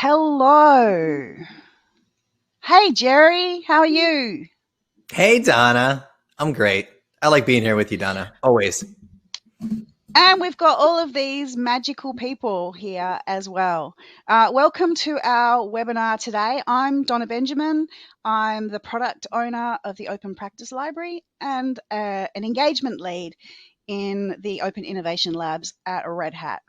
Hello. Hey, Jerry, how are you? Hey, Donna. I'm great. I like being here with you, Donna. Always. And we've got all of these magical people here as well. Welcome to our webinar today. I'm Donna Benjamin. I'm the product owner of the Open Practice Library and an engagement lead in the Open Innovation Labs at Red Hat.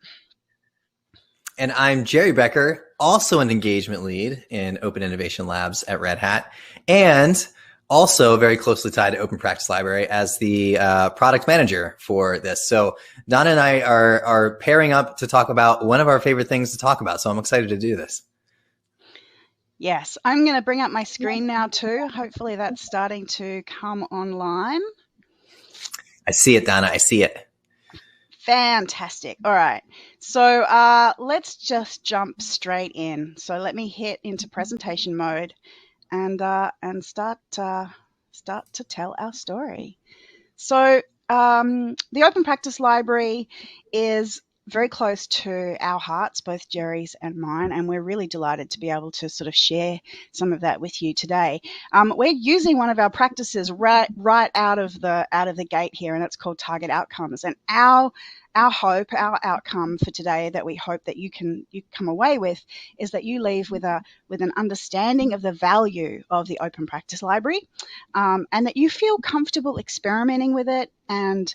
And I'm Jerry Becker, also an engagement lead in Open Innovation Labs at Red Hat, and also very closely tied to Open Practice Library as the product manager for this. So Donna and I are pairing up to talk about one of our favorite things to talk about. So I'm excited to do this. Yes, I'm going to bring up my screen now too. Hopefully that's starting to come online. I see it, Donna. I see it. Fantastic. All right. So let's just jump straight in. So let me hit into presentation mode and start to tell our story. So the Open Practice Library is very close to our hearts, both Jerry's and mine, and we're really delighted to be able to sort of share some of that with you today. We're using one of our practices right out of the gate here, and it's called Target Outcomes. And our hope, our outcome for today that we hope that you come away with is that you leave with an understanding of the value of the Open Practice Library, and that you feel comfortable experimenting with it and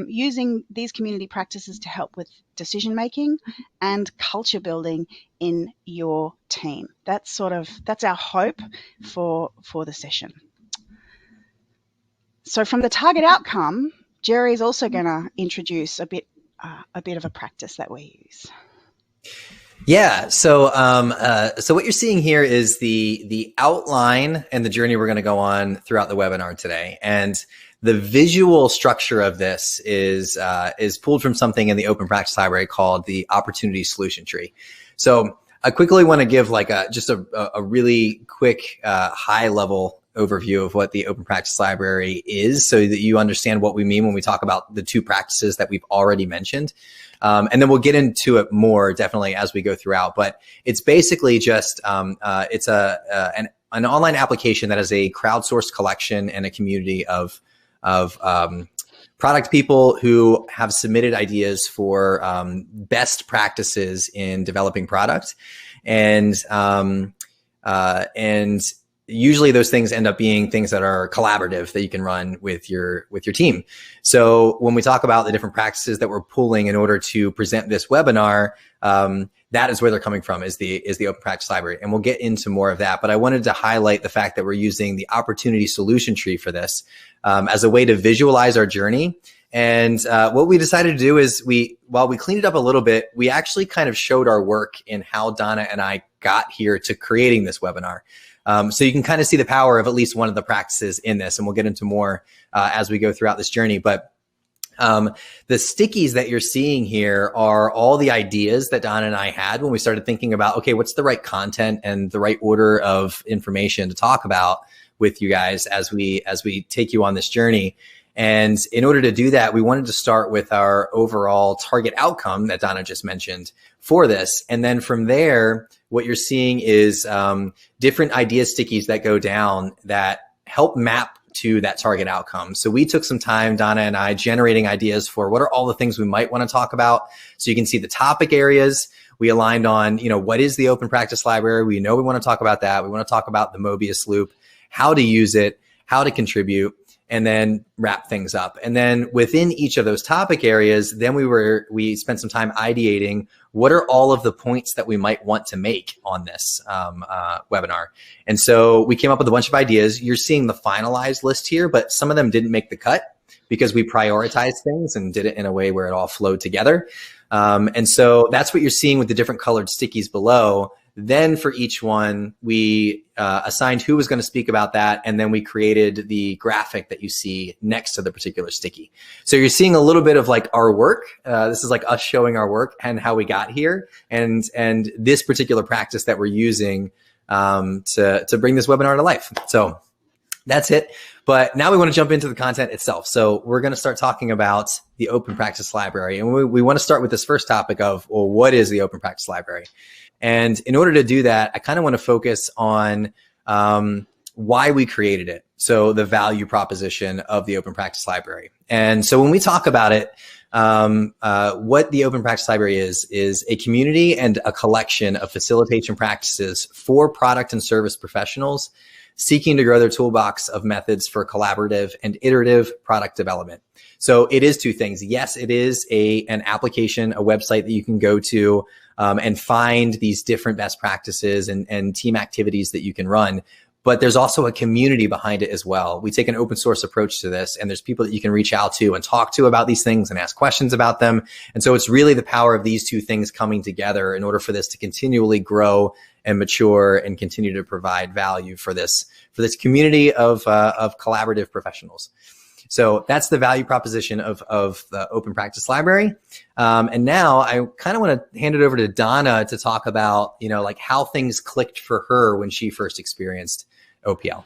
using these community practices to help with decision making and culture building in your team. That's our hope for the session. So from the target outcome, Jerry is also going to introduce a bit of a practice that we use. Yeah. So what you're seeing here is the outline and the journey we're going to go on throughout the webinar today. And the visual structure of this is pulled from something in the Open Practice Library called the Opportunity Solution Tree. So I quickly want to give like just a really quick high level overview of what the Open Practice Library is so that you understand what we mean when we talk about the two practices that we've already mentioned. And then we'll get into it more definitely as we go throughout. But it's basically just it's an online application that is a crowdsourced collection and a community of product people who have submitted ideas for best practices in developing product, and usually those things end up being things that are collaborative that you can run with your team. So when we talk about the different practices that we're pulling in order to present this webinar, that is where they're coming from, is the Open Practice Library. And we'll get into more of that. But I wanted to highlight the fact that we're using the Opportunity Solution Tree for this as a way to visualize our journey. And what we decided to do is while we cleaned it up a little bit, we actually kind of showed our work in how Donna and I got here to creating this webinar. So you can kind of see the power of at least one of the practices in this, and we'll get into more as we go throughout this journey. But the stickies that you're seeing here are all the ideas that Donna and I had when we started thinking about, okay, what's the right content and the right order of information to talk about with you guys as we take you on this journey. And in order to do that, we wanted to start with our overall target outcome that Donna just mentioned for this. And then from there, what you're seeing is different idea stickies that go down that help map to that target outcome. So we took some time, Donna and I, generating ideas for what are all the things we might want to talk about. So you can see the topic areas. We aligned on, what is the Open Practice Library? We know we want to talk about that. We want to talk about the Mobius loop, how to use it, how to contribute, and then wrap things up. And then within each of those topic areas, then we spent some time ideating what are all of the points that we might want to make on this webinar. And so we came up with a bunch of ideas. You're seeing the finalized list here, but some of them didn't make the cut because we prioritized things and did it in a way where it all flowed together. And so that's what you're seeing with the different colored stickies below. Then for each one, we assigned who was going to speak about that, and then we created the graphic that you see next to the particular sticky. So you're seeing a little bit of like our work. This is like us showing our work and how we got here, and this particular practice that we're using to bring this webinar to life. So That's it. But now we want to jump into the content itself. So we're going to start talking about the Open Practice Library. And we want to start with this first topic of, well, what is the Open Practice Library? And in order to do that, I kind of want to focus on why we created it. So the value proposition of the Open Practice Library. And so when we talk about it, what the Open Practice Library is a community and a collection of facilitation practices for product and service professionals seeking to grow their toolbox of methods for collaborative and iterative product development. So it is two things. Yes, it is an application, a website that you can go to and find these different best practices and team activities that you can run. But there's also a community behind it as well. We take an open source approach to this, and there's people that you can reach out to and talk to about these things and ask questions about them. And so it's really the power of these two things coming together in order for this to continually grow and mature and continue to provide value for this community of collaborative professionals. So that's the value proposition of the Open Practice Library. And now I kind of want to hand it over to Donna to talk about, like how things clicked for her when she first experienced OPL.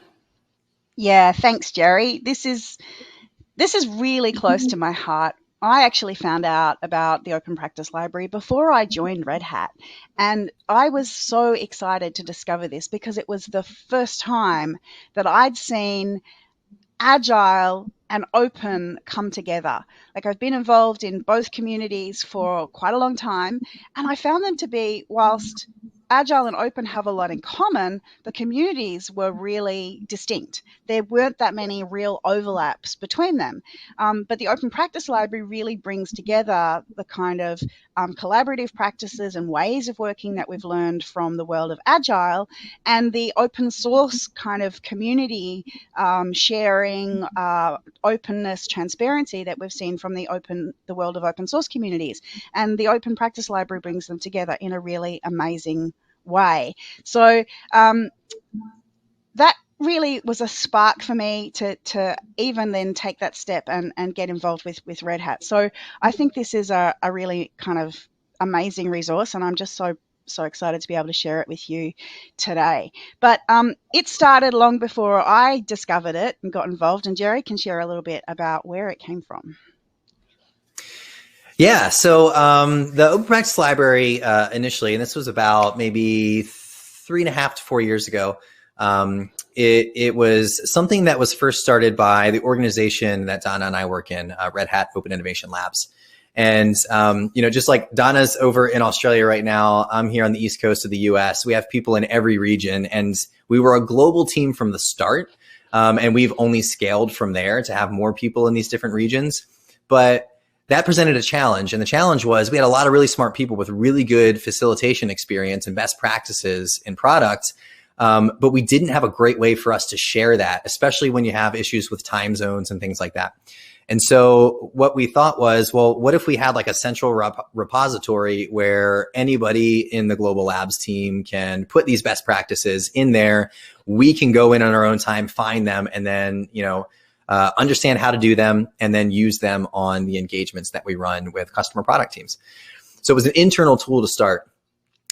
Yeah, thanks, Jerry. This is really close to my heart. I actually found out about the Open Practice Library before I joined Red Hat. And I was so excited to discover this because it was the first time that I'd seen Agile and Open come together. Like, I've been involved in both communities for quite a long time, and I found them to be, whilst Agile and Open have a lot in common, the communities were really distinct. There weren't that many real overlaps between them. But the Open Practice Library really brings together the kind of collaborative practices and ways of working that we've learned from the world of Agile, and the open source kind of community sharing, openness, transparency that we've seen from the world of open source communities. And the Open Practice Library brings them together in a really amazing way. So that really was a spark for me to even then take that step and get involved with Red Hat. So I think this is a really kind of amazing resource, and I'm just so excited to be able to share it with you today. But it started long before I discovered it and got involved, and Jerry can share a little bit about where it came from. Yeah, so the Open Practice Library initially, and this was about maybe 3.5 to 4 years ago, it was something that was first started by the organization that Donna and I work in, Red Hat Open Innovation Labs. And, just like Donna's over in Australia right now, I'm here on the East Coast of the US. We have people in every region, and we were a global team from the start. And we've only scaled from there to have more people in these different regions. But that presented a challenge. And the challenge was we had a lot of really smart people with really good facilitation experience and best practices in product. But we didn't have a great way for us to share that, especially when you have issues with time zones and things like that. And so what we thought was, well, what if we had like a central repository where anybody in the Global Labs team can put these best practices in there? We can go in on our own time, find them, and then, understand how to do them and then use them on the engagements that we run with customer product teams. So it was an internal tool to start.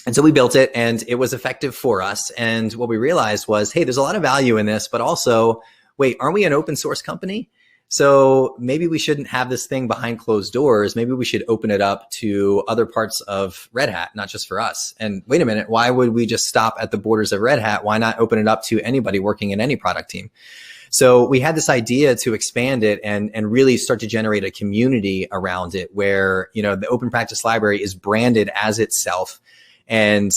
And so we built it, and it was effective for us. And what we realized was, hey, there's a lot of value in this, but also, wait, aren't we an open source company? So maybe we shouldn't have this thing behind closed doors. Maybe we should open it up to other parts of Red Hat, not just for us. And wait a minute, why would we just stop at the borders of Red Hat? Why not open it up to anybody working in any product team? So we had this idea to expand it and really start to generate a community around it where, the Open Practice Library is branded as itself and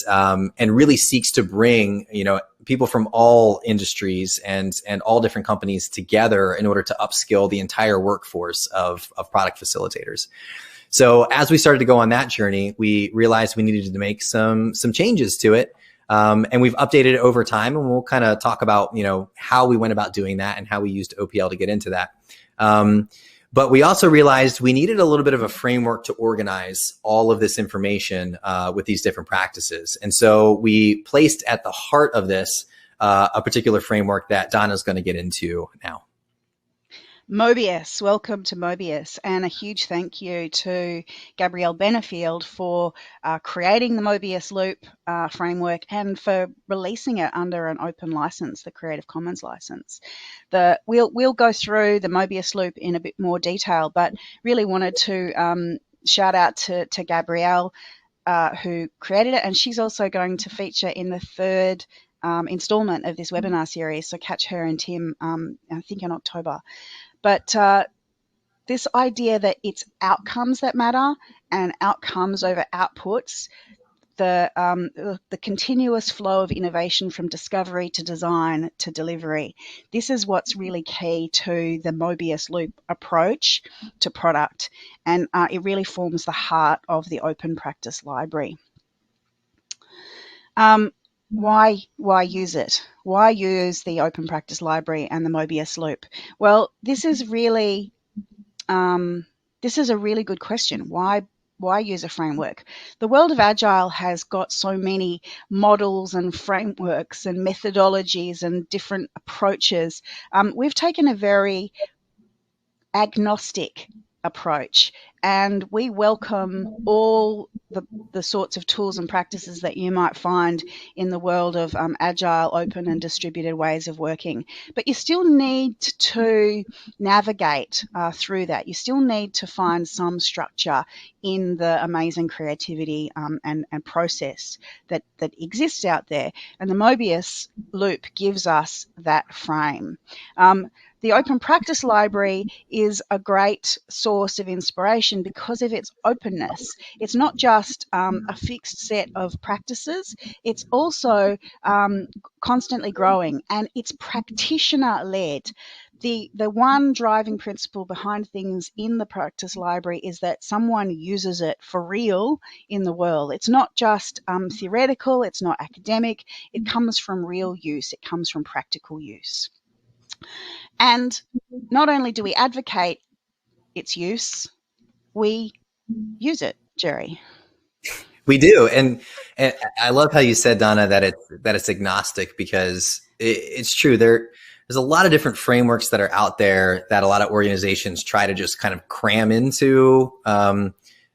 really seeks to bring, people from all industries and all different companies together in order to upskill the entire workforce of product facilitators. So as we started to go on that journey, we realized we needed to make some changes to it. And we've updated it over time, and we'll kind of talk about, how we went about doing that and how we used OPL to get into that. But we also realized we needed a little bit of a framework to organize all of this information with these different practices. And so we placed at the heart of this a particular framework that Donna's going to get into now. Mobius, welcome to Mobius, and a huge thank you to Gabrielle Benefield for creating the Mobius Loop framework and for releasing it under an open license, the Creative Commons license. We'll go through the Mobius Loop in a bit more detail, but really wanted to shout out to Gabrielle who created it, and she's also going to feature in the third installment of this webinar series, so catch her and Tim, I think in October. But this idea that it's outcomes that matter and outcomes over outputs, the continuous flow of innovation from discovery to design to delivery, this is what's really key to the Mobius Loop approach to product, and it really forms the heart of the Open Practice Library. Why use it? Why use the Open Practice Library and the Mobius Loop? Well, this is a really good question. Why use a framework? The world of Agile has got so many models and frameworks and methodologies and different approaches. We've taken a very agnostic approach, and we welcome all the sorts of tools and practices that you might find in the world of agile, open and distributed ways of working. But you still need to navigate through that. You still need to find some structure in the amazing creativity and process that exists out there. And the Mobius Loop gives us that frame. The Open Practice Library is a great source of inspiration because of its openness. It's not just a fixed set of practices, it's also constantly growing, and it's practitioner-led. The one driving principle behind things in the Practice Library is that someone uses it for real in the world. It's not just theoretical, it's not academic, it comes from real use, it comes from practical use. And not only do we advocate its use, we use it, Jerry. We do, and I love how you said, Donna, that it's agnostic, because it's true. There's a lot of different frameworks that are out there that a lot of organizations try to just kind of cram into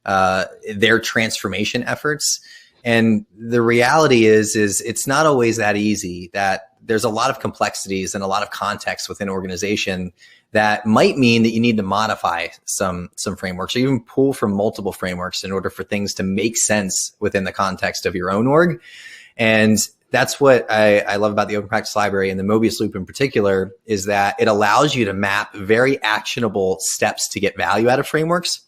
their transformation efforts. And the reality is it's not always that easy. That there's a lot of complexities and a lot of context within an organization that might mean that you need to modify some frameworks, or even pull from multiple frameworks in order for things to make sense within the context of your own org. And that's what I love about the Open Practice Library and the Mobius Loop in particular, is that it allows you to map very actionable steps to get value out of frameworks.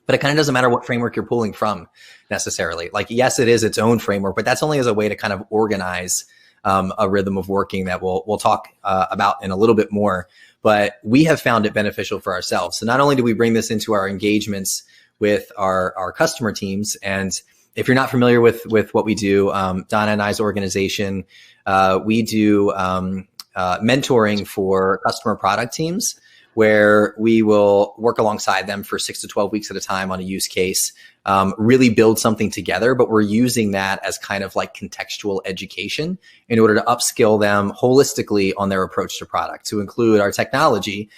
But it kind of doesn't matter what framework you're pulling from necessarily. Like, yes, it is its own framework, but that's only as a way to kind of organize a rhythm of working that we'll talk about in a little bit more. But we have found it beneficial for ourselves. So not only do we bring this into our engagements with our customer teams, and if you're not familiar with what we do, Donna and I's organization, we do mentoring for customer product teams, where we will work alongside them for 6 to 12 weeks at a time on a use case, really build something together. But we're using that as kind of like contextual education in order to upskill them holistically on their approach to product, to include our technology,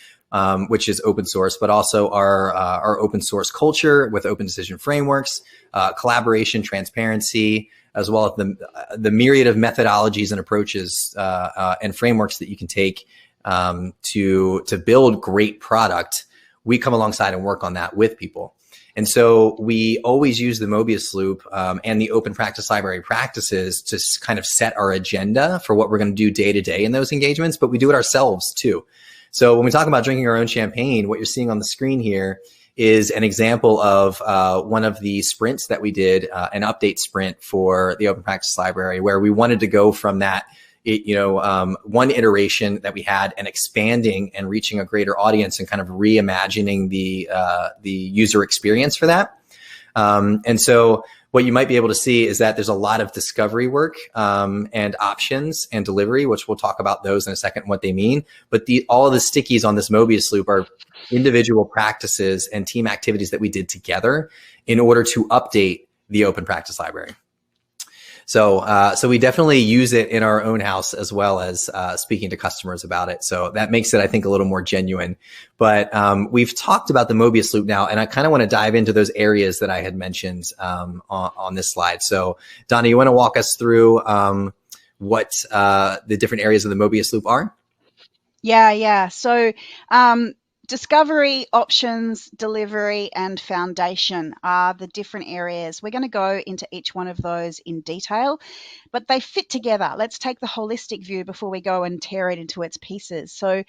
which is open source, but also our open source culture with open decision frameworks, collaboration, transparency, as well as the myriad of methodologies and approaches and frameworks that you can take to build great product. We come alongside and work on that with people. And so we always use the Mobius Loop and the Open Practice Library practices to kind of set our agenda for what we're going to do day to day in those engagements, but we do it ourselves too. So when we talk about drinking our own champagne, what you're seeing on the screen here is an example of one of the sprints that we did, an update sprint for the Open Practice Library, where we wanted to go from that one iteration that we had and expanding and reaching a greater audience and kind of reimagining the user experience for that. And so what you might be able to see is that there's a lot of discovery work and options and delivery, which we'll talk about those in a second, what they mean. But all of the stickies on this Mobius Loop are individual practices and team activities that we did together in order to update the Open Practice Library. So we definitely use it in our own house as well as speaking to customers about it. So that makes it, I think, a little more genuine. But we've talked about the Mobius loop now, and I kind of want to dive into those areas that I had mentioned on this slide. So Donna, you want to walk us through what the different areas of the Mobius loop are? Yeah. So discovery, options, delivery, and foundation are the different areas. We're going to go into each one of those in detail, but they fit together. Let's take the holistic view before we go and tear it into its pieces. So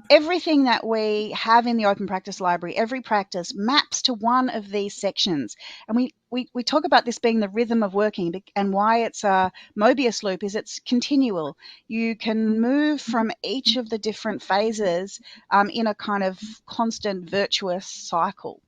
everything that we have in the Open Practice Library, every practice maps to one of these sections. And we talk about this being the rhythm of working, and why it's a Mobius loop is it's continual. You can move from each of the different phases in a kind of constant virtuous cycle,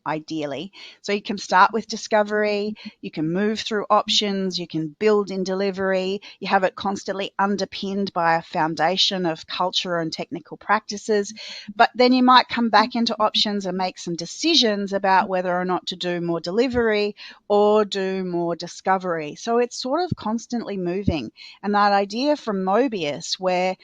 ideally. So you can start with discovery, you can move through options, you can build in delivery, you have it constantly underpinned by a foundation of culture and technical practices, but then you might come back into options and make some decisions about whether or not to do more delivery or do more discovery. So it's sort of constantly moving. And that idea from Mobius where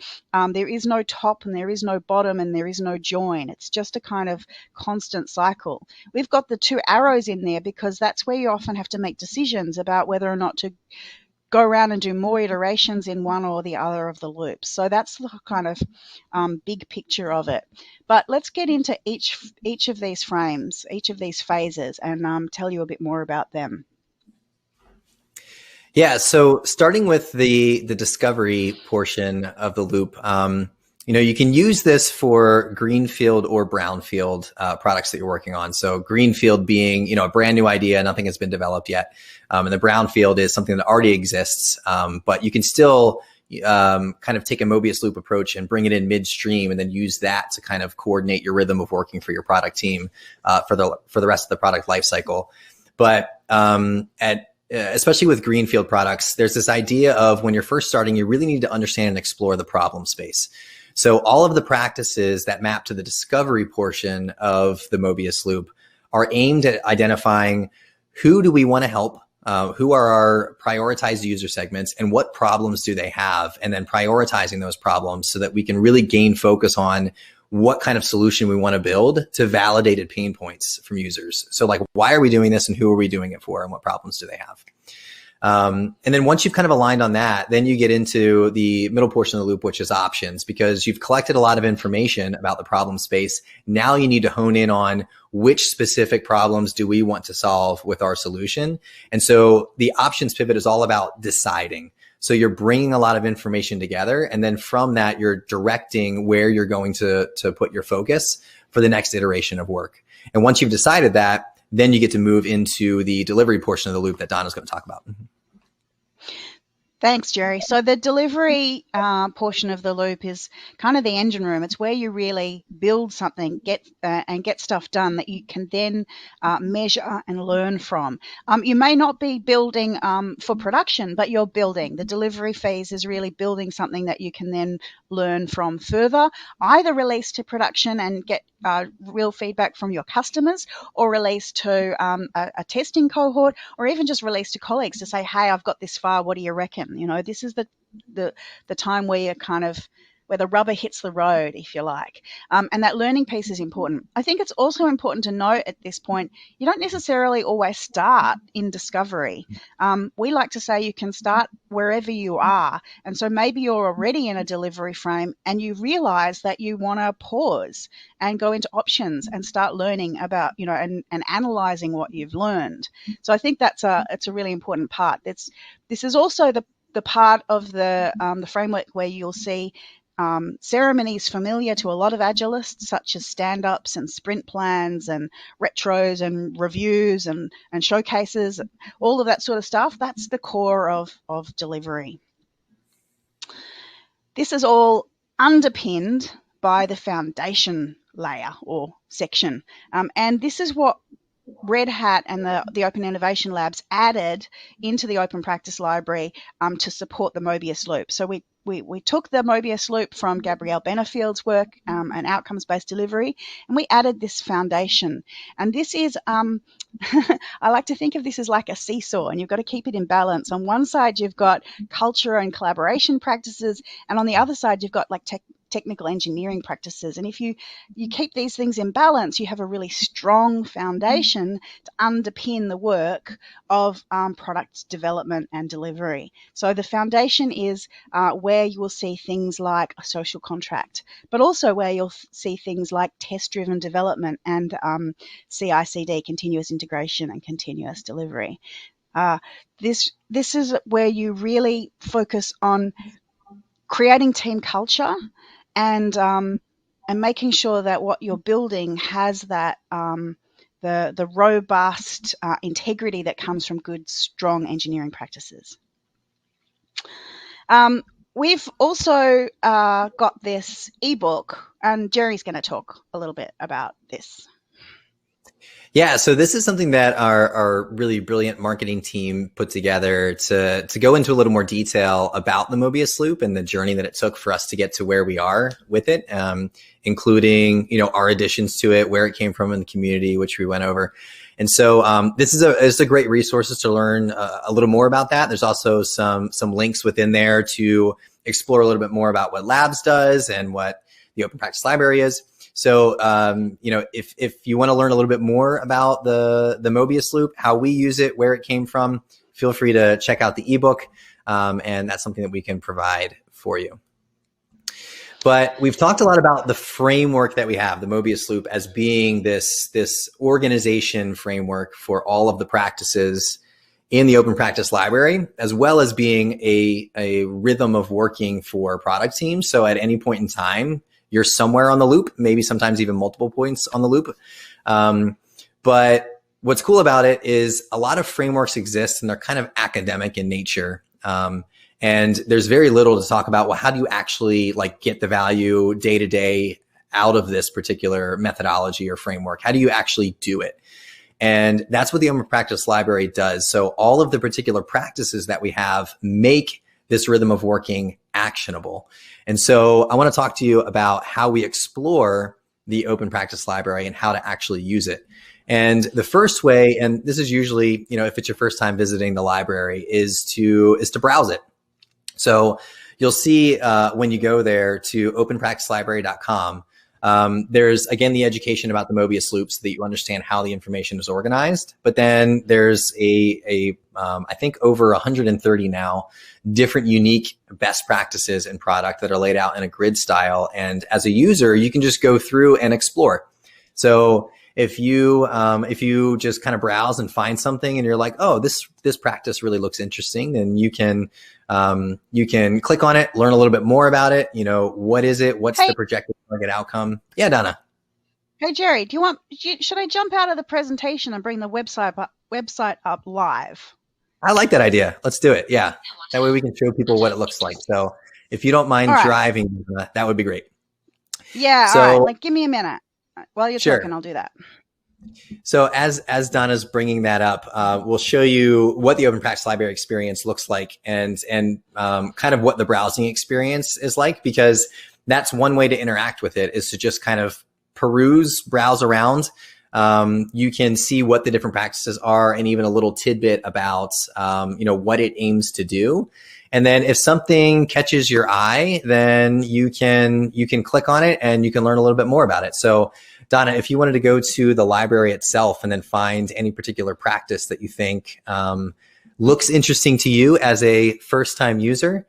there is no top and there is no bottom and there is no join, it's just a kind of constant cycle. We've got the two arrows in there because that's where you often have to make decisions about whether or not to go around and do more iterations in one or the other of the loops. So that's the kind of big picture of it. But let's get into each of these frames, each of these phases, and tell you a bit more about them. Yeah, so starting with the discovery portion of the loop, you can use this for greenfield or brownfield products that you're working on. So greenfield being, a brand new idea, nothing has been developed yet. And the brownfield is something that already exists, but you can still kind of take a Mobius loop approach and bring it in midstream and then use that to kind of coordinate your rhythm of working for your product team for the rest of the product lifecycle. But especially with greenfield products, there's this idea of when you're first starting, you really need to understand and explore the problem space. So all of the practices that map to the discovery portion of the Mobius loop are aimed at identifying who do we want to help, who are our prioritized user segments, and what problems do they have, and then prioritizing those problems so that we can really gain focus on what kind of solution we want to build to validated pain points from users. So like, why are we doing this and who are we doing it for and what problems do they have? And then once you've kind of aligned on that, then you get into the middle portion of the loop, which is options, because you've collected a lot of information about the problem space. Now you need to hone in on which specific problems do we want to solve with our solution. And so the options pivot is all about deciding. So you're bringing a lot of information together, and then from that, you're directing where you're going to put your focus for the next iteration of work. And once you've decided that, then you get to move into the delivery portion of the loop that Donna's going to talk about. Thanks, Jerry. So the delivery portion of the loop is kind of the engine room. It's where you really build something, get stuff done that you can then measure and learn from. You may not be building for production, but you're building. The delivery phase is really building something that you can then learn from further, either release to production and get real feedback from your customers, or release to a testing cohort, or even just release to colleagues to say, hey, I've got this far, what do you reckon? This is the time where you're kind of where the rubber hits the road, if you like. And that learning piece is important. I think it's also important to note at this point, you don't necessarily always start in discovery. We like to say you can start wherever you are. And so maybe you're already in a delivery frame and you realize that you want to pause and go into options and start learning about, and analyzing what you've learned. So I think it's a really important part. This is also the part of the framework where you'll see ceremonies familiar to a lot of Agilists, such as stand-ups and sprint plans and retros and reviews and showcases, all of that sort of stuff. That's the core of delivery. This is all underpinned by the foundation layer or section. And this is what Red Hat and the Open Innovation Labs added into the Open Practice Library to support the Mobius loop. So we took the Mobius loop from Gabrielle Benefield's work and outcomes-based delivery, and we added this foundation. And this is, I like to think of this as like a seesaw, and you've got to keep it in balance. On one side, you've got culture and collaboration practices, and on the other side, you've got like technical engineering practices. And if you keep these things in balance, you have a really strong foundation to underpin the work of product development and delivery. So the foundation is where you will see things like a social contract, but also where you'll see things like test-driven development and CI/CD, continuous integration and continuous delivery. This is where you really focus on creating team culture and making sure that what you're building has that the robust integrity that comes from good, strong engineering practices. We've also got this ebook, and Jerry's going to talk a little bit about this. Yeah, so this is something that our really brilliant marketing team put together to go into a little more detail about the Mobius Loop and the journey that it took for us to get to where we are with it, including, our additions to it, where it came from in the community, which we went over. And so this is a great resources to learn a little more about that. There's also some links within there to explore a little bit more about what Labs does and what the Open Practice Library is. So, if you want to learn a little bit more about the Mobius Loop, how we use it, where it came from, feel free to check out the ebook. And that's something that we can provide for you. But we've talked a lot about the framework that we have, the Mobius Loop, as being this organization framework for all of the practices in the Open Practice Library, as well as being a rhythm of working for product teams. So at any point in time, you're somewhere on the loop, maybe sometimes even multiple points on the loop. But what's cool about it is a lot of frameworks exist and they're kind of academic in nature. And there's very little to talk about, well, how do you actually get the value day to day out of this particular methodology or framework? How do you actually do it? And that's what the Open Practice Library does. So all of the particular practices that we have make this rhythm of working actionable. And so I want to talk to you about how we explore the Open Practice Library and how to actually use it. And the first way, and this is usually, if it's your first time visiting the library, is to browse it. So you'll see when you go there to openpracticelibrary.com, there's, again, the education about the Mobius Loop so that you understand how the information is organized. But then there's I think over 130 now different unique best practices in product that are laid out in a grid style. And as a user, you can just go through and explore. So if you just kind of browse and find something and you're like, oh, this practice really looks interesting, then you can click on it, learn a little bit more about it. What is it? What's the projected target outcome? Yeah, Donna. Hey, Jerry, should I jump out of the presentation and bring the website up live? I like that idea. Let's do it. Yeah. That way we can show people what it looks like. So if you don't mind driving, that would be great. Yeah. So, all right. Give me a minute. While you're talking, I'll do that. So as Donna's bringing that up, we'll show you what the Open Practice Library experience looks like and kind of what the browsing experience is like, because that's one way to interact with it, is to just kind of browse around. You can see what the different practices are and even a little tidbit about, what it aims to do. And then if something catches your eye, then you can click on it and you can learn a little bit more about it. So Donna, if you wanted to go to the library itself and then find any particular practice that you think looks interesting to you as a first-time user,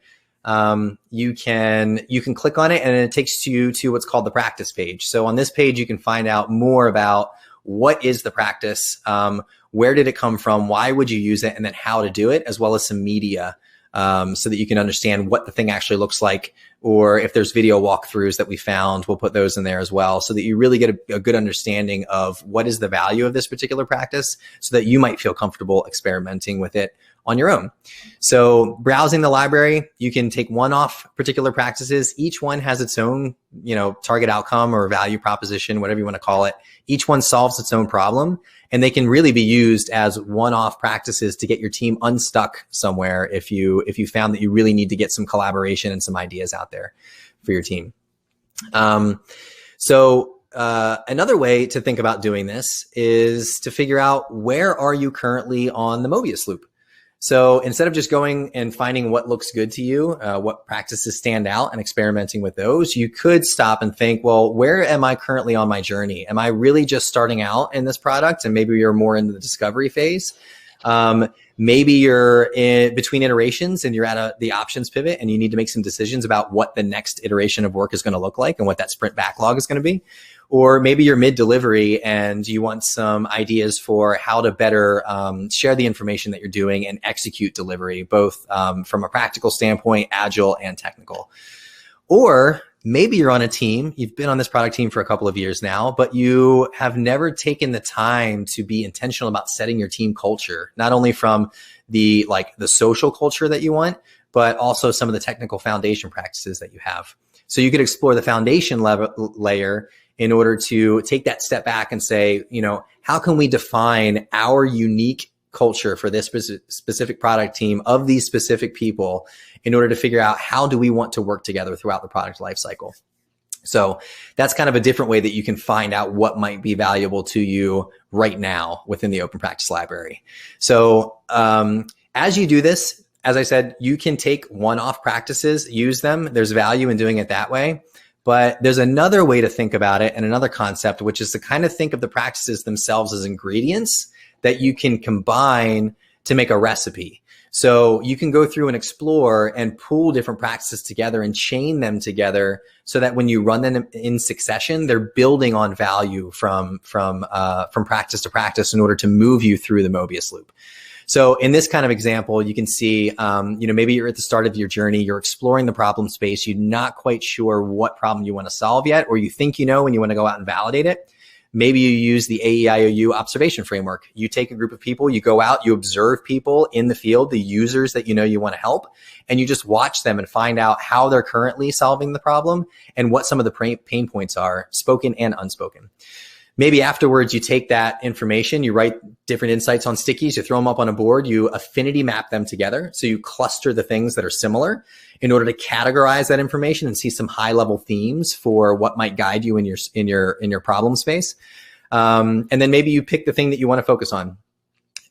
you can click on it and it takes you to what's called the practice page. So on this page, you can find out more about what is the practice, where did it come from, why would you use it, and then how to do it, as well as some media. So that you can understand what the thing actually looks like, or if there's video walkthroughs that we found, we'll put those in there as well, so that you really get a good understanding of what is the value of this particular practice, so that you might feel comfortable experimenting with it on your own. So browsing the library, you can take one-off particular practices. Each one has its own, target outcome or value proposition, whatever you want to call it. Each one solves its own problem. And they can really be used as one-off practices to get your team unstuck somewhere if you found that you really need to get some collaboration and some ideas out there for your team. Another way to think about doing this is to figure out, where are you currently on the Mobius loop? So instead of just going and finding what looks good to you, what practices stand out and experimenting with those, you could stop and think, well, where am I currently on my journey? Am I really just starting out in this product? And maybe you're more in the discovery phase. Maybe you're in between iterations and you're at the options pivot and you need to make some decisions about what the next iteration of work is going to look like and what that sprint backlog is going to be. Or maybe you're mid-delivery and you want some ideas for how to better share the information that you're doing and execute delivery, both from a practical standpoint, agile and technical. Or maybe you're on a team, you've been on this product team for a couple of years now, but you have never taken the time to be intentional about setting your team culture, not only from the social culture that you want, but also some of the technical foundation practices that you have. So you could explore the foundation layer in order to take that step back and say, how can we define our unique culture for this specific product team of these specific people in order to figure out how do we want to work together throughout the product lifecycle. So that's kind of a different way that you can find out what might be valuable to you right now within the Open Practice Library. So as you do this, as I said, you can take one-off practices, use them. There's value in doing it that way. But there's another way to think about it and another concept, which is to kind of think of the practices themselves as ingredients that you can combine to make a recipe. So you can go through and explore and pull different practices together and chain them together so that when you run them in succession, they're building on value from practice to practice in order to move you through the Mobius loop. So in this kind of example, you can see, maybe you're at the start of your journey, you're exploring the problem space, you're not quite sure what problem you want to solve yet, or you think you know and you want to go out and validate it. Maybe you use the AEIOU observation framework. You take a group of people, you go out, you observe people in the field, the users that you want to help, and you just watch them and find out how they're currently solving the problem and what some of the pain points are, spoken and unspoken. Maybe afterwards, you take that information, you write different insights on stickies, you throw them up on a board, you affinity map them together. So you cluster the things that are similar in order to categorize that information and see some high level themes for what might guide you in your problem space. And then maybe you pick the thing that you want to focus on.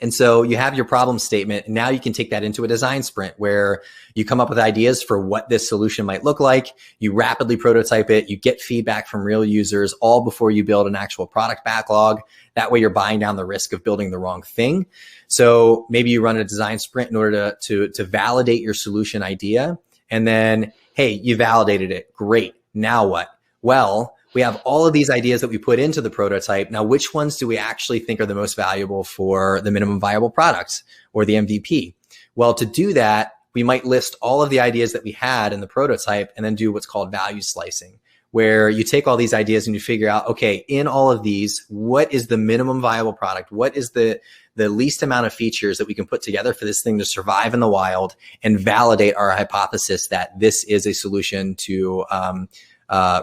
And so you have your problem statement. And now you can take that into a design sprint where you come up with ideas for what this solution might look like. You rapidly prototype it. You get feedback from real users all before you build an actual product backlog. That way you're buying down the risk of building the wrong thing. So maybe you run a design sprint in order to validate your solution idea. And then, hey, you validated it. Great. Now what? Well, we have all of these ideas that we put into the prototype. Now, which ones do we actually think are the most valuable for the minimum viable product or the MVP? Well, to do that, we might list all of the ideas that we had in the prototype and then do what's called value slicing, where you take all these ideas and you figure out, okay, in all of these, what is the minimum viable product? What is the least amount of features that we can put together for this thing to survive in the wild and validate our hypothesis that this is a solution to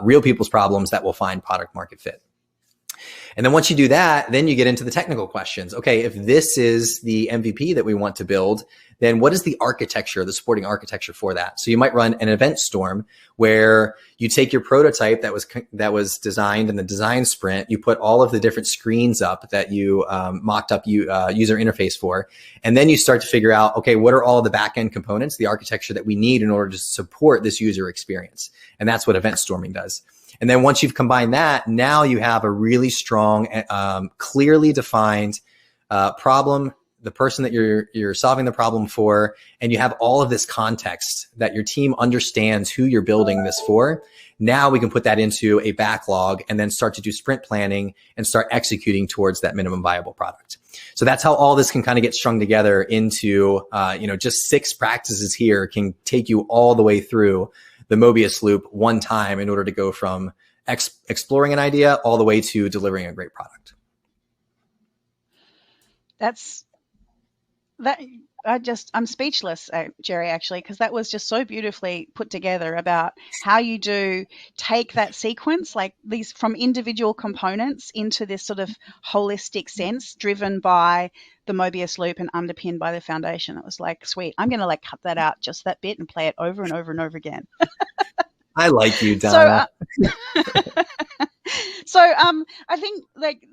real people's problems that will find product market fit. And then once you do that, then you get into the technical questions. Okay, if this is the MVP that we want to build, then what is the architecture, the supporting architecture for that? So you might run an event storm where you take your prototype that was designed in the design sprint, you put all of the different screens up that you mocked up user interface for, and then you start to figure out, okay, what are all of the backend components, the architecture that we need in order to support this user experience? And that's what event storming does. And then once you've combined that, now you have a really strong, clearly defined problem, the person that you're solving the problem for, and you have all of this context that your team understands who you're building this for. Now we can put that into a backlog and then start to do sprint planning and start executing towards that minimum viable product. So that's how all this can kind of get strung together into, just 6 practices here can take you all the way through the Mobius loop one time in order to go from exploring an idea all the way to delivering a great product. I'm speechless, Jerry, actually, because that was just so beautifully put together about how you do take that sequence, like these from individual components into this sort of holistic sense driven by the Mobius loop and underpinned by the foundation. It was like, sweet. I'm going to like cut that out, just that bit, and play it over and over and over again. I like you, Donna. So I think like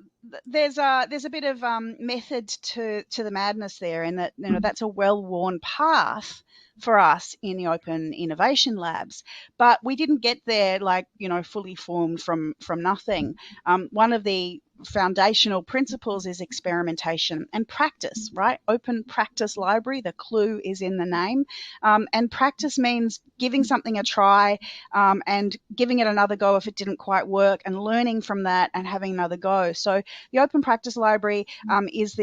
there's a bit of method to the madness there, and that that's a well-worn path for us in the Open Innovation Labs, but we didn't get there like fully formed from nothing. One of the foundational principles is experimentation and practice, right? Open practice library, the clue is in the name. And practice means giving something a try and giving it another go if it didn't quite work, and learning from that and having another go. So the Open Practice Library is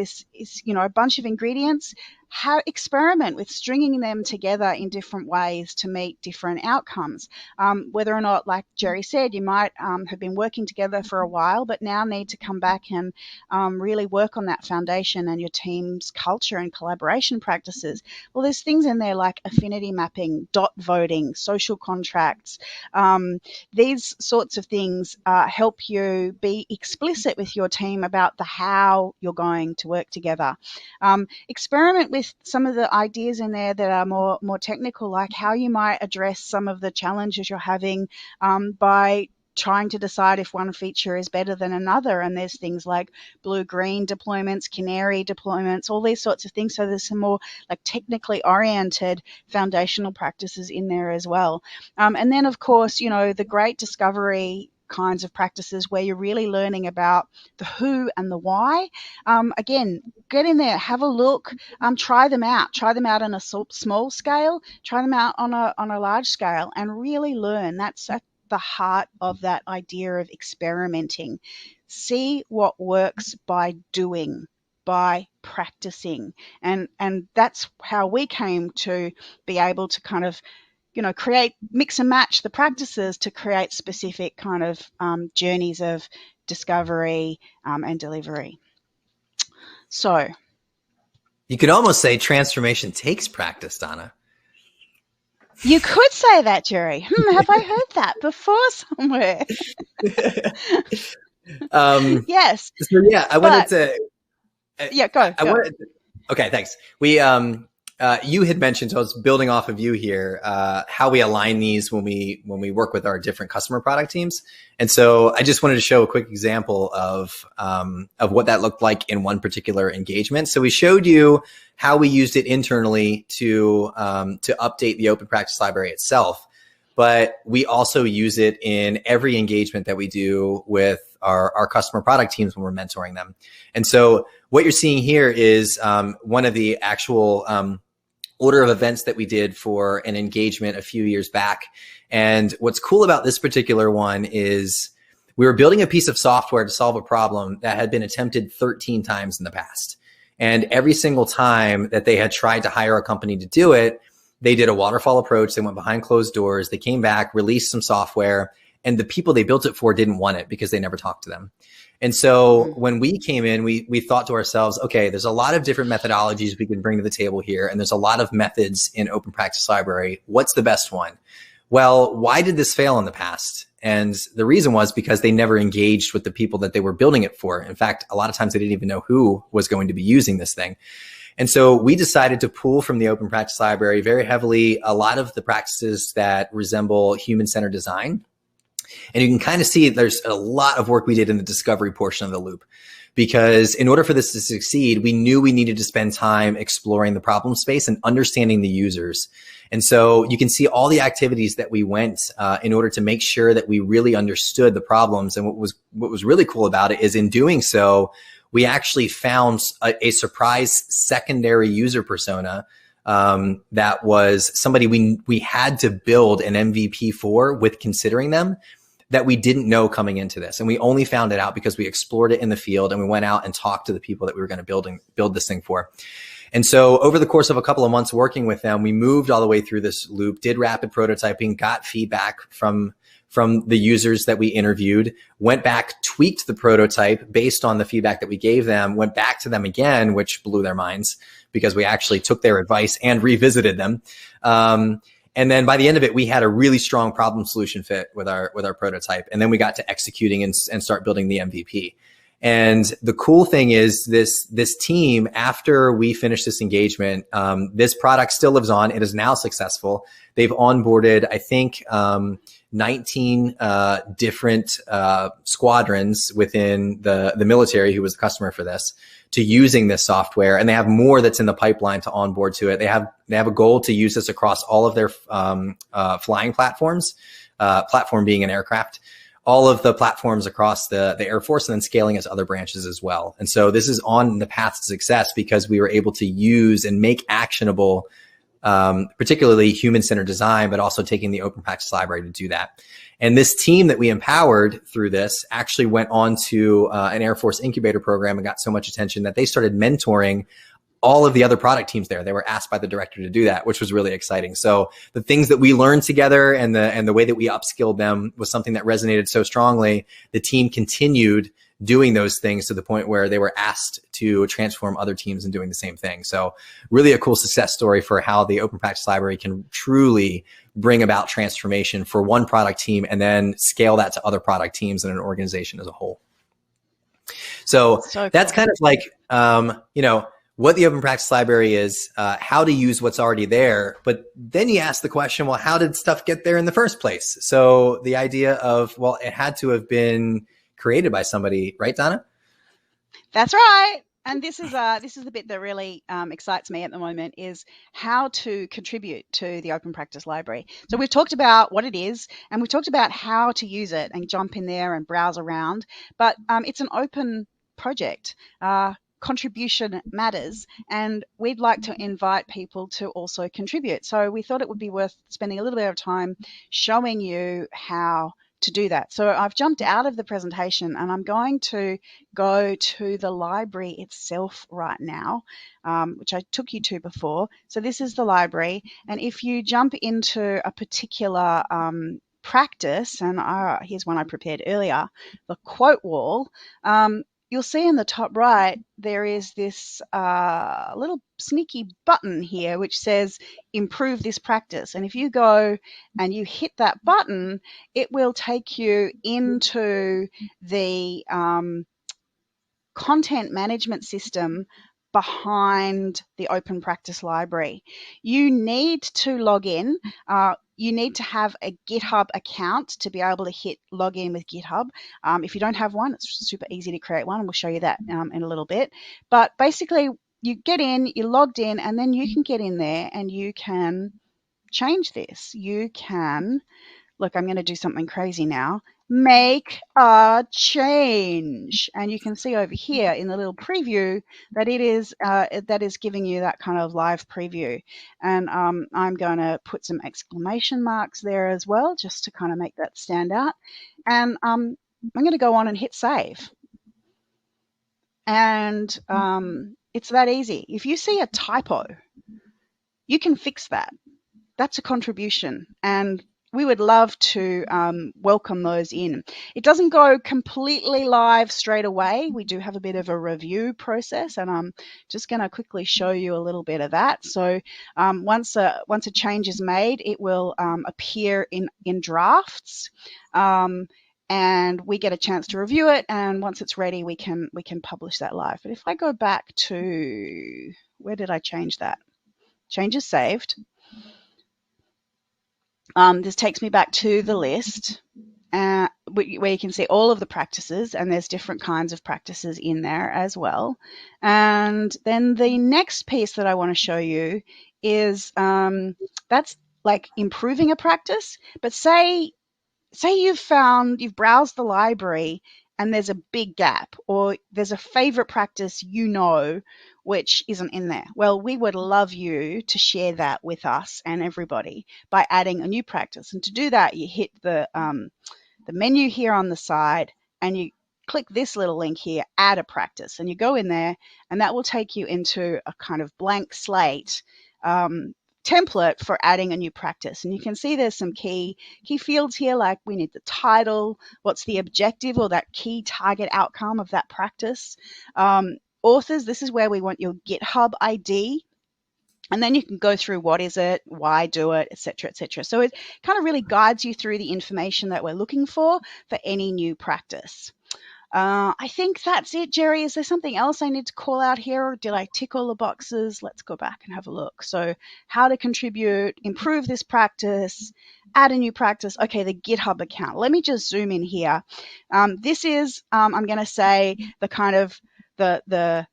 a bunch of ingredients. Experiment with stringing them together in different ways to meet different outcomes. Whether or not, like Jerry said, you might have been working together for a while, but now need to come back and really work on that foundation and your team's culture and collaboration practices. Well, there's things in there like affinity mapping, dot voting, social contracts. These sorts of things help you be explicit with your team about the how you're going to work together. Experiment with some of the ideas in there that are more technical, like how you might address some of the challenges you're having by trying to decide if one feature is better than another. And there's things like blue-green deployments, canary deployments, all these sorts of things. So there's some more like technically oriented foundational practices in there as well. And then, of course, the great discovery kinds of practices where you're really learning about the who and the why. Again, get in there, have a look, try them out on a small scale, try them out on a large scale, and really learn. That's at the heart of that idea of experimenting. See what works by doing, by practicing, and that's how we came to be able to kind of create, mix and match the practices to create specific kind of journeys of discovery and delivery. So you could almost say transformation takes practice, Donna. You could say that, Jerry. Have I heard that before somewhere? Yes. So yeah, I wanted to. Yeah, go. Okay, thanks. We you had mentioned, so I was building off of you here, how we align these when we work with our different customer product teams. And so I just wanted to show a quick example of what that looked like in one particular engagement. So we showed you how we used it internally to update the Open Practice Library itself, but we also use it in every engagement that we do with our customer product teams when we're mentoring them. And so what you're seeing here is one of the actual order of events that we did for an engagement a few years back. And what's cool about this particular one is we were building a piece of software to solve a problem that had been attempted 13 times in the past. And every single time that they had tried to hire a company to do it, they did a waterfall approach. They went behind closed doors. They came back, released some software, and the people they built it for didn't want it because they never talked to them. And so when we came in, we thought to ourselves, okay, there's a lot of different methodologies we can bring to the table here. And there's a lot of methods in Open Practice Library. What's the best one? Well, why did this fail in the past? And the reason was because they never engaged with the people that they were building it for. In fact, a lot of times they didn't even know who was going to be using this thing. And so we decided to pull from the Open Practice Library very heavily a lot of the practices that resemble human-centered design. And you can kind of see there's a lot of work we did in the discovery portion of the loop, because in order for this to succeed, we knew we needed to spend time exploring the problem space and understanding the users. And so you can see all the activities that we went in order to make sure that we really understood the problems. And what was really cool about it is in doing so, we actually found a surprise secondary user persona that was somebody we had to build an MVP for with considering them, that we didn't know coming into this. And we only found it out because we explored it in the field and we went out and talked to the people that we were going to build this thing for. And so over the course of a couple of months working with them, we moved all the way through this loop, did rapid prototyping, got feedback from the users that we interviewed, went back, tweaked the prototype based on the feedback that we gave them, went back to them again, which blew their minds, because we actually took their advice and revisited them. And then by the end of it, we had a really strong problem solution fit with our prototype. And then we got to executing and start building the MVP. And the cool thing is this team, after we finished this engagement, this product still lives on. It is now successful. They've onboarded, I think, 19 different squadrons within the military who was the customer for this, to using this software, and they have more that's in the pipeline to onboard to it. They have a goal to use this across all of their flying platforms, platform being an aircraft, all of the platforms across the Air Force, and then scaling it to other branches as well. And so this is on the path to success because we were able to use and make actionable, particularly human-centered design, but also taking the open practice library to do that. And this team that we empowered through this actually went on to an Air Force incubator program and got so much attention that they started mentoring all of the other product teams there. They were asked by the director to do that, which was really exciting. So the things that we learned together and the way that we upskilled them was something that resonated so strongly. The team continued doing those things to the point where they were asked to transform other teams in doing the same thing. So really a cool success story for how the open practice library can truly bring about transformation for one product team and then scale that to other product teams and an organization as a whole. So that's kind of like, what the open practice library is, how to use what's already there. But then you ask the question, well, how did stuff get there in the first place? So the idea of, well, it had to have been created by somebody, right, Donna? That's right. And this is the bit that really excites me at the moment, is how to contribute to the open practice library. So we've talked about what it is, and we've talked about how to use it and jump in there and browse around. But it's an open project. Contribution matters, and we'd like to invite people to also contribute. So we thought it would be worth spending a little bit of time showing you how to do that. So I've jumped out of the presentation and I'm going to go to the library itself right now, which I took you to before. So this is the library, and if you jump into a particular practice, and here's one I prepared earlier, the quote wall, you'll see in the top right, there is this little sneaky button here which says improve this practice. And if you go and you hit that button, it will take you into the content management system behind the open practice library. You need to log in. You need to have a GitHub account to be able to hit log in with GitHub. If you don't have one, it's super easy to create one, and we'll show you that in a little bit. But basically, you get in, you're logged in, and then you can get in there and you can change this. You can, look, I'm going to do something crazy now. Make a change, and you can see over here in the little preview that it is that is giving you that kind of live preview. And I'm going to put some exclamation marks there as well, just to kind of make that stand out. And I'm going to go on and hit save. And it's that easy. If you see a typo, you can fix that. That's a contribution, and we would love to welcome those in. It doesn't go completely live straight away. We do have a bit of a review process, and I'm just going to quickly show you a little bit of that. So once a change is made, it will appear in drafts, and we get a chance to review it. And once it's ready, we can publish that live. But if I go back to, where did I change that? Changes saved. This takes me back to the list where you can see all of the practices, and there's different kinds of practices in there as well. And then the next piece that I want to show you is that's like improving a practice. But say you've browsed the library and there's a big gap, or there's a favorite practice which isn't in there. Well, we would love you to share that with us and everybody by adding a new practice. And to do that, you hit the menu here on the side, and you click this little link here, add a practice, and you go in there, and that will take you into a kind of blank slate template for adding a new practice. And you can see there's some key fields here, like we need the title, what's the objective or that key target outcome of that practice. authors, this is where we want your GitHub ID. And then you can go through what is it, why do it, etc., etc. So it kind of really guides you through the information that we're looking for any new practice. I think that's it, Jerry. Is there something else I need to call out here, or did I tick all the boxes? Let's go back and have a look. So how to contribute, improve this practice, add a new practice. Okay, the GitHub account. Let me just zoom in here. This is, I'm going to say, the kind of the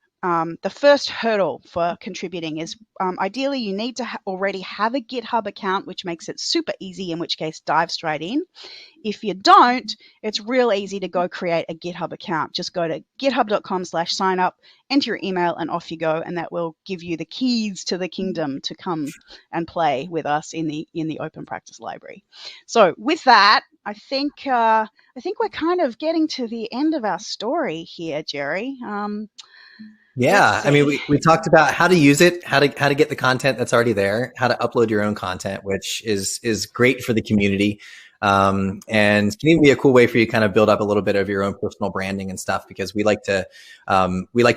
first hurdle for contributing is ideally you need to already have a GitHub account, which makes it super easy, in which case dive straight in. If you don't, it's real easy to go create a GitHub account. Just go to github.com/signup, enter your email, and off you go, and that will give you the keys to the kingdom to come and play with us in the Open Practice Library. So with that, I think we're kind of getting to the end of our story here, Jerry. Yeah, I mean, we talked about how to use it, how to get the content that's already there, how to upload your own content, which is great for the community, and can even be a cool way for you to kind of build up a little bit of your own personal branding and stuff, because we like to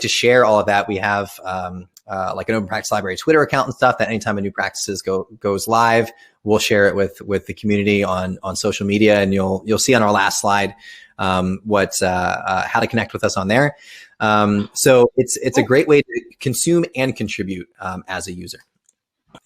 share all of that. We have like an Open Practice Library Twitter account and stuff that anytime a new practice goes live, we'll share it with the community on social media, and you'll see on our last slide how to connect with us on there. So it's a great way to consume and contribute as a user.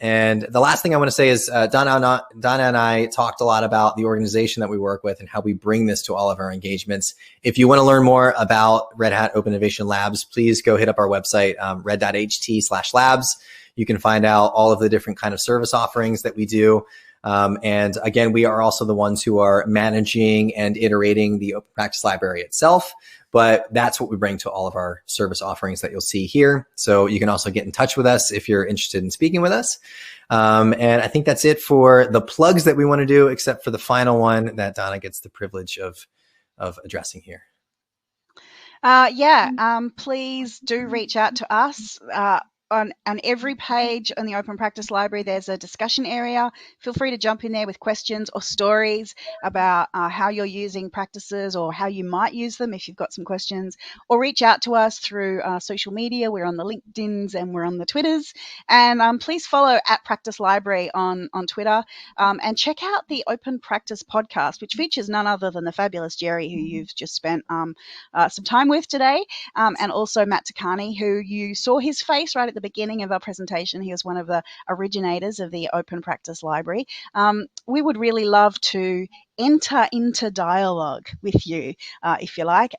And the last thing I want to say is Donna and I talked a lot about the organization that we work with and how we bring this to all of our engagements. If you want to learn more about Red Hat Open Innovation Labs, please go hit up our website, red.ht/labs. You can find out all of the different kind of service offerings that we do. And again, we are also the ones who are managing and iterating the Open Practice Library itself, but that's what we bring to all of our service offerings that you'll see here. So you can also get in touch with us if you're interested in speaking with us. And I think that's it for the plugs that we want to do, except for the final one that Donna gets the privilege of addressing here. Please do reach out to us. On every page on the Open Practice Library, there's a discussion area. Feel free to jump in there with questions or stories about how you're using practices or how you might use them if you've got some questions, or reach out to us through social media. We're on the LinkedIns and we're on the Twitters. And please follow @Practice Library on Twitter, and check out the Open Practice podcast, which features none other than the fabulous Jerry, who you've just spent some time with today, and also Matt Takani, who you saw his face right at the beginning of our presentation. He was one of the originators of the Open Practice Library. We would really love to enter into dialogue with you, if you like.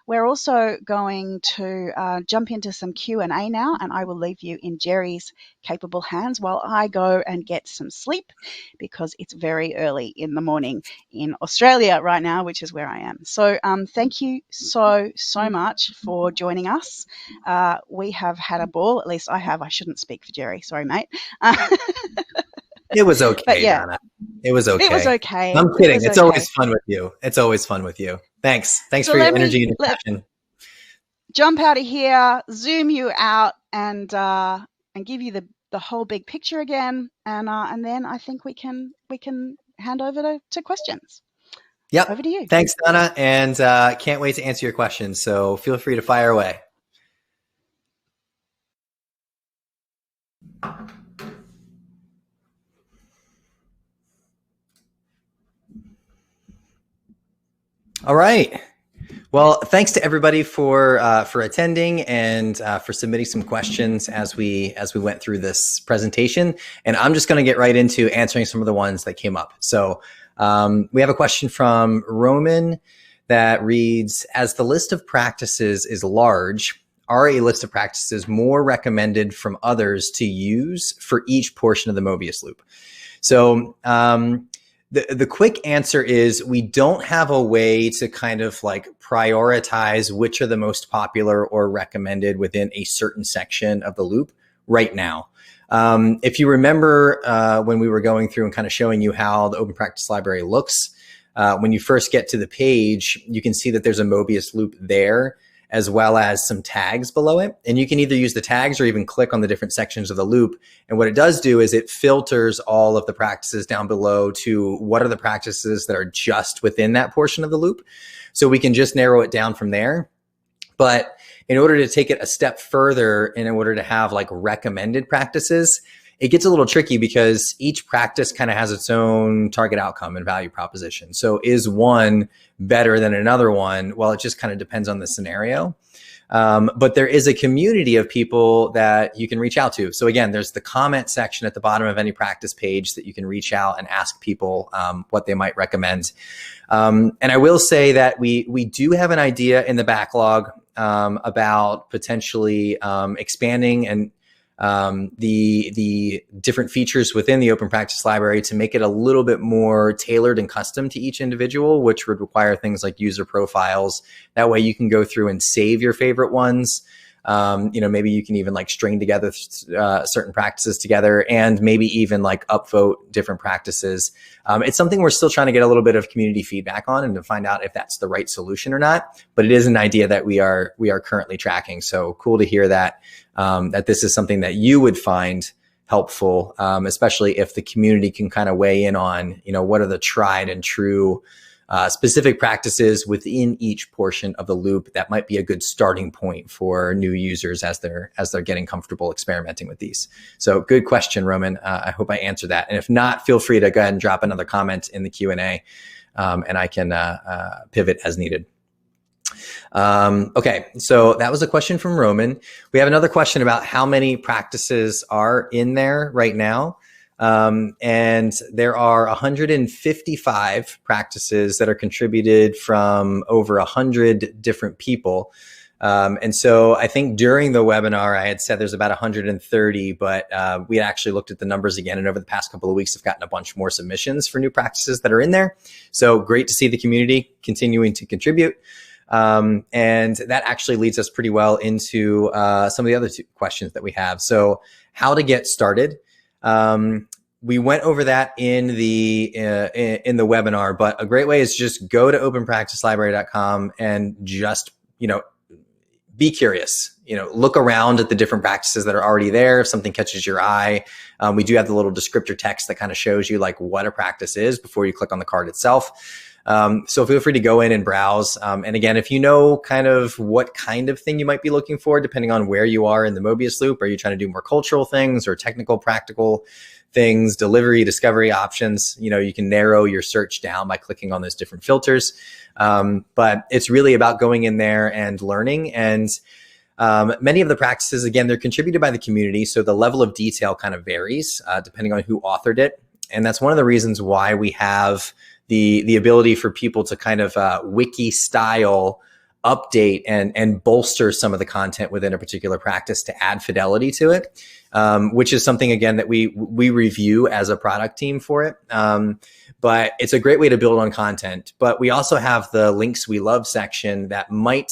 We're also going to jump into some Q&A now, and I will leave you in Jerry's capable hands while I go and get some sleep, because it's very early in the morning in Australia right now, which is where I am. So thank you so much for joining us. We have had a ball, at least I have. I shouldn't speak for Jerry. Sorry, mate. It was okay, but yeah, Donna. It was okay. It was okay. I'm kidding. It's always fun with you. It's always fun with you. Thanks for your energy and passion. Jump out of here, zoom you out, and give you the whole big picture again, and then I think we can hand over to questions. Yep. Over to you. Thanks, Donna, and can't wait to answer your questions. So feel free to fire away. All right. Well, thanks to everybody for attending and for submitting some questions as we went through this presentation. And I'm just going to get right into answering some of the ones that came up. So we have a question from Roman that reads, as the list of practices is large, are a list of practices more recommended from others to use for each portion of the Mobius loop? So the quick answer is we don't have a way to kind of like prioritize which are the most popular or recommended within a certain section of the loop right now. If you remember when we were going through and kind of showing you how the Open Practice Library looks, when you first get to the page, you can see that there's a Mobius loop there, as well as some tags below it. And you can either use the tags or even click on the different sections of the loop. And what it does do is it filters all of the practices down below to what are the practices that are just within that portion of the loop. So we can just narrow it down from there. But in order to take it a step further, in order to have like recommended practices, it gets a little tricky because each practice kind of has its own target outcome and value proposition. So is one better than another one? Well, it just kind of depends on the scenario. But there is a community of people that you can reach out to. So again, there's the comment section at the bottom of any practice page that you can reach out and ask people what they might recommend. And I will say that we do have an idea in the backlog about potentially expanding and the different features within the Open Practice Library to make it a little bit more tailored and custom to each individual, which would require things like user profiles. That way you can go through and save your favorite ones. Maybe you can even like string together certain practices together and maybe even like upvote different practices. It's something we're still trying to get a little bit of community feedback on and to find out if that's the right solution or not. But it is an idea that we are currently tracking. So cool to hear that that this is something that you would find helpful, especially if the community can kind of weigh in on, what are the tried and true specific practices within each portion of the loop that might be a good starting point for new users as they're getting comfortable experimenting with these. So good question, Roman. I hope I answered that. And if not, feel free to go ahead and drop another comment in the Q&A and I can pivot as needed. Okay, so that was a question from Roman. We have another question about how many practices are in there right now. And there are 155 practices that are contributed from over 100 different people. And so I think during the webinar, I had said there's about 130, but we actually looked at the numbers again. And over the past couple of weeks, I've gotten a bunch more submissions for new practices that are in there. So great to see the community continuing to contribute. And that actually leads us pretty well into some of the other two questions that we have. So how to get started. We went over that in the webinar, but a great way is just go to openpracticelibrary.com and just, be curious, look around at the different practices that are already there. If something catches your eye, we do have the little descriptor text that kind of shows you like what a practice is before you click on the card itself. So feel free to go in and browse. And again, if you know kind of what kind of thing you might be looking for, depending on where you are in the Mobius loop, are you trying to do more cultural things or technical, practical things, delivery, discovery options, you can narrow your search down by clicking on those different filters. But it's really about going in there and learning. And many of the practices, again, they're contributed by the community. So the level of detail kind of varies depending on who authored it. And that's one of the reasons why we have the ability for people to kind of wiki style update and bolster some of the content within a particular practice to add fidelity to it, which is something, again, that we review as a product team for it. But it's a great way to build on content. But we also have the links we love section that might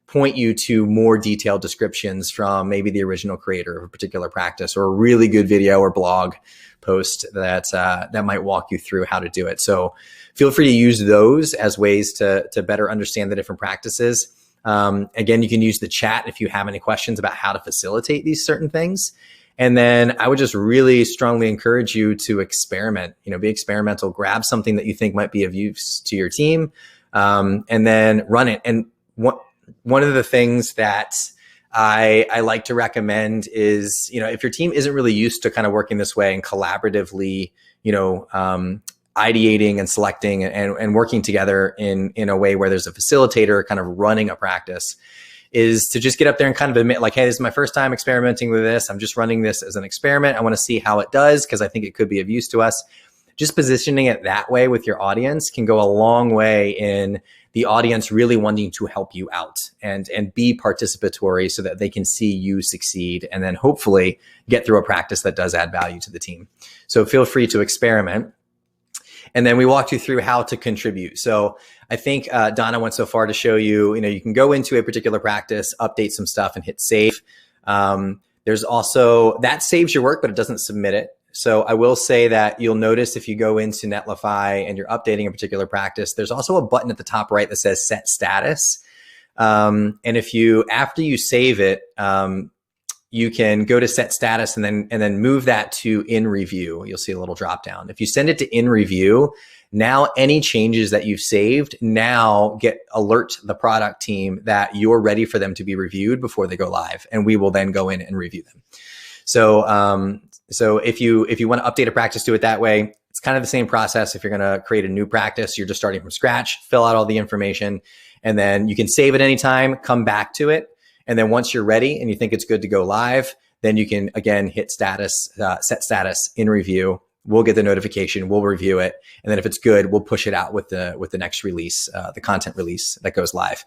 point you to more detailed descriptions from maybe the original creator of a particular practice or a really good video or blog post that might walk you through how to do it. So feel free to use those as ways to better understand the different practices. Again, you can use the chat if you have any questions about how to facilitate these certain things. And then I would just really strongly encourage you to experiment, be experimental, grab something that you think might be of use to your team, and then run it. And one of the things that I like to recommend is, if your team isn't really used to kind of working this way and collaboratively, ideating and selecting and working together in a way where there's a facilitator kind of running a practice, is to just get up there and kind of admit like, hey, this is my first time experimenting with this. I'm just running this as an experiment. I want to see how it does because I think it could be of use to us. Just positioning it that way with your audience can go a long way in the audience really wanting to help you out and be participatory so that they can see you succeed and then hopefully get through a practice that does add value to the team. So feel free to experiment. And then we walked you through how to contribute. So I think Donna went so far to show you, you can go into a particular practice, update some stuff and hit save. There's also, that saves your work, but it doesn't submit it. So I will say that you'll notice if you go into Netlify and you're updating a particular practice, there's also a button at the top right that says set status. And if you, after you save it, you can go to set status and then move that to in review. You'll see a little drop down. If you send it to in review, now any changes that you've saved now alert the product team that you're ready for them to be reviewed before they go live, and we will then go in and review them. So if you want to update a practice, do it that way. It's kind of the same process. If you're going to create a new practice, you're just starting from scratch, fill out all the information, and then you can save at any time, come back to it. And then once you're ready and you think it's good to go live, then you can again hit status, set status in review. We'll get the notification, we'll review it. And then if it's good, we'll push it out with the next release, the content release that goes live.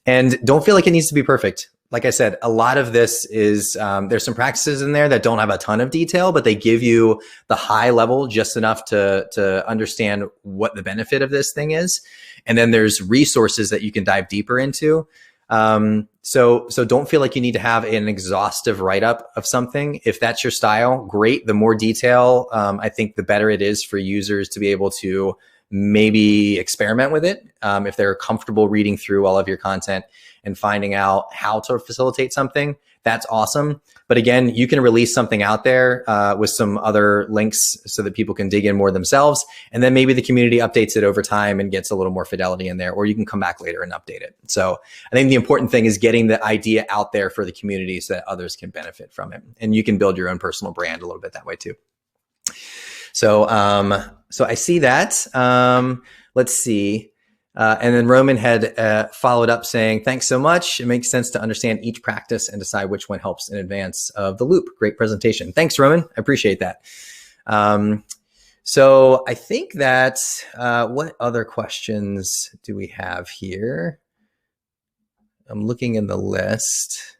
And don't feel like it needs to be perfect. Like I said, a lot of this is, there's some practices in there that don't have a ton of detail, but they give you the high level just enough to understand what the benefit of this thing is. And then there's resources that you can dive deeper into. So don't feel like you need to have an exhaustive write-up of something. If that's your style, great. The more detail, I think the better it is for users to be able to maybe experiment with it. If they're comfortable reading through all of your content and finding out how to facilitate something, that's awesome. But again, you can release something out there with some other links so that people can dig in more themselves. And then maybe the community updates it over time and gets a little more fidelity in there, or you can come back later and update it. So I think the important thing is getting the idea out there for the community so that others can benefit from it. And you can build your own personal brand a little bit that way too. So I see that. Let's see. And then Roman had followed up saying, thanks so much. It makes sense to understand each practice and decide which one helps in advance of the loop. Great presentation. Thanks, Roman. I appreciate that. So I think that, what other questions do we have here? I'm looking in the list.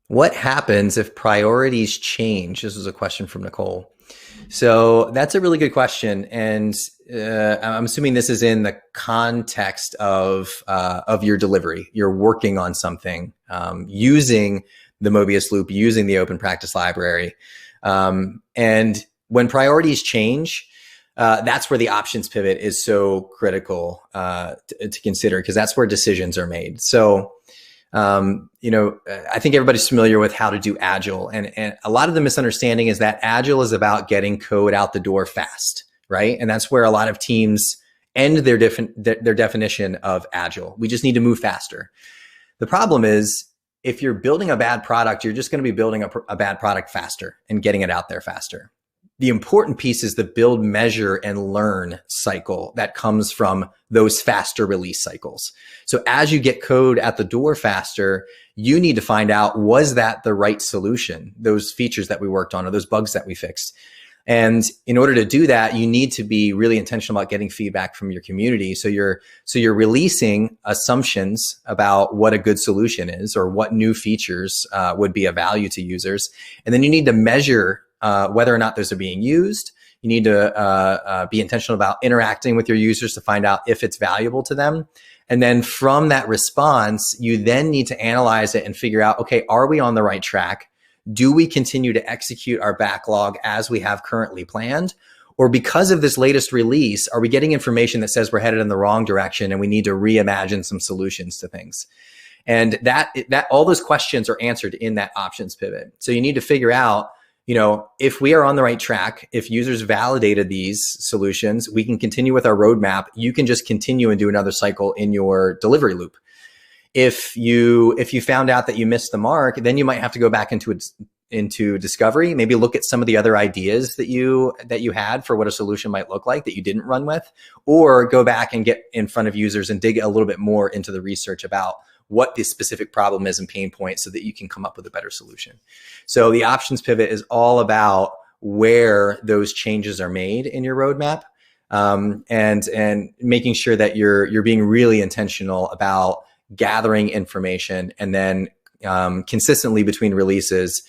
What happens if priorities change? This was a question from Nicole. So that's a really good question. And I'm assuming this is in the context of your delivery. You're working on something using the Mobius Loop, using the Open Practice Library. And when priorities change, that's where the options pivot is so critical to consider, because that's where decisions are made. So I think everybody's familiar with how to do Agile, and a lot of the misunderstanding is that Agile is about getting code out the door fast, right? And that's where a lot of teams end their definition of Agile. We just need to move faster. The problem is, if you're building a bad product, you're just going to be building a bad product faster and getting it out there faster. The important piece is the build, measure, and learn cycle that comes from those faster release cycles. So as you get code at the door faster, you need to find out, was that the right solution? Those features that we worked on or those bugs that we fixed. And in order to do that, you need to be really intentional about getting feedback from your community. So you're releasing assumptions about what a good solution is or what new features would be of value to users. And then you need to measure whether or not those are being used. You need to be intentional about interacting with your users to find out if it's valuable to them. And then from that response, you then need to analyze it and figure out, okay, are we on the right track? Do we continue to execute our backlog as we have currently planned? Or because of this latest release, are we getting information that says we're headed in the wrong direction and we need to reimagine some solutions to things? And that all those questions are answered in that options pivot. So you need to figure out, if we are on the right track, if users validated these solutions, we can continue with our roadmap. You can just continue and do another cycle in your delivery loop. If you found out that you missed the mark, then you might have to go back into discovery, maybe look at some of the other ideas that you had for what a solution might look like that you didn't run with, or go back and get in front of users and dig a little bit more into the research about what the specific problem is and pain point so that you can come up with a better solution. So the options pivot is all about where those changes are made in your roadmap, and making sure that you're being really intentional about gathering information, and then consistently between releases,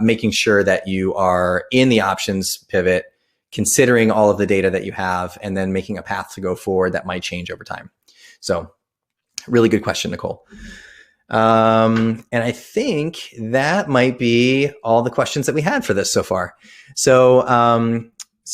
making sure that you are in the options pivot, considering all of the data that you have, and then making a path to go forward that might change over time. So really good question, Nicole. And I think that might be all the questions that we had for this so far. So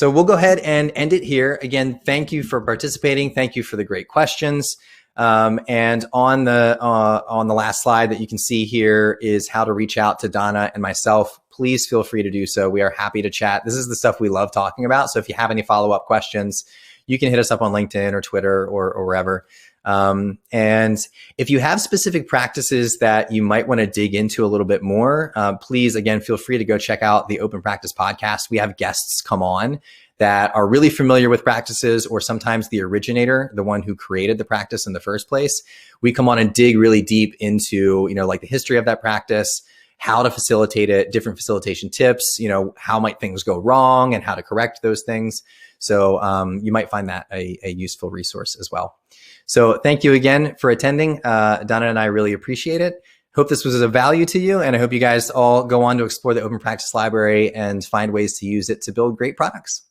we'll go ahead and end it here. Again, thank you for participating. Thank you for the great questions. And on the last slide that you can see here is how to reach out to Donna and myself. Please feel free to do so. We are happy to chat. This is the stuff we love talking about. So if you have any follow-up questions, you can hit us up on LinkedIn or Twitter or wherever. And if you have specific practices that you might want to dig into a little bit more, please, again, feel free to go check out the Open Practice podcast. We have guests come on that are really familiar with practices, or sometimes the originator, the one who created the practice in the first place. We come on and dig really deep into, like the history of that practice, how to facilitate it, different facilitation tips, how might things go wrong and how to correct those things. So you might find that a useful resource as well. So thank you again for attending. Donna and I really appreciate it. Hope this was of value to you, and I hope you guys all go on to explore the Open Practice Library and find ways to use it to build great products.